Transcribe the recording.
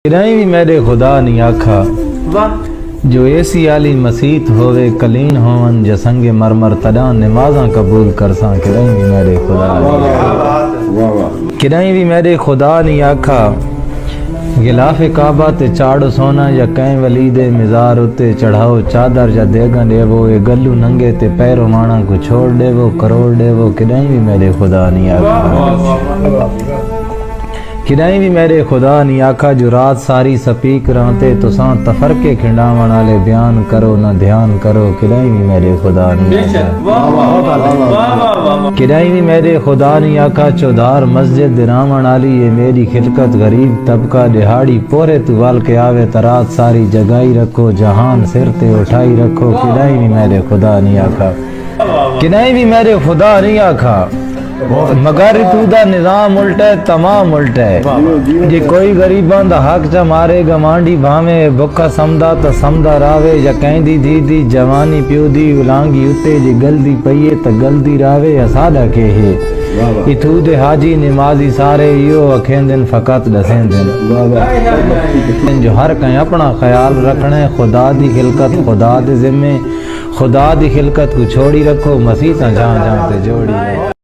کدائیں بھی میرے خدا نہیں آکھا جو ایسی عالی مسیت ہوئے کلین ہون جسنگ مرمر تڑاں نمازاں قبول کرساں کدائیں بھی میرے خدا نہیں آکھا کدائیں بھی میرے خدا نہیں آکھا غلاف کعبہ تے چاڑو سونا یا کہیں ولی دے مزار اتے چڑھاؤ چادر یا دیگن دے وہ اے گلو ننگے تے پیرو مانا کو چھوڑ دے وہ کروڑ دے وہ کدائیں بھی میرے خدا نہیں آکھا کدائیں بھی میرے خدا نہیں آکھا جو رات ساری سپیک رہتے تو سان تفرقے کھنڈاون والے بیان کرو نہ دھیان کرو کدائیں بھی میرے خدا نہیں آکھا کدائیں بھی میرے خدا نہیں آکھا چودھار مسجد دراون والی یہ میری خلقت غریب طبقہ دہاڑی پورے تو وال کے آوے ترات ساری جگائی رکھو جہان سر تے اٹھائی رکھو کدائیں بھی میرے خدا نہیں آکھا کدائیں بھی میرے خدا نہیں آکھا مگر تو دا نظام الٹا ہے تمام الٹا ہے جی کوئی غریبان دا حق چا مارے گمانڈی بھامے بکا سمدہ تا سمدہ راوے یا کہیں دی دی دی جوانی پیو دی اولانگی اتے جی گل دی پئیے تا گل دی راوے یا سادہ کے ہے اتھو دے حاجی نمازی سارے یو اکھین دن فقط ڈسین دن جو ہر کہیں اپنا خیال رکھنے خدا دی خلقت خدا دے ذمے خدا دی خلقت کو چھوڑی رکھو مسیح تا جہاں جہاں تے جوڑی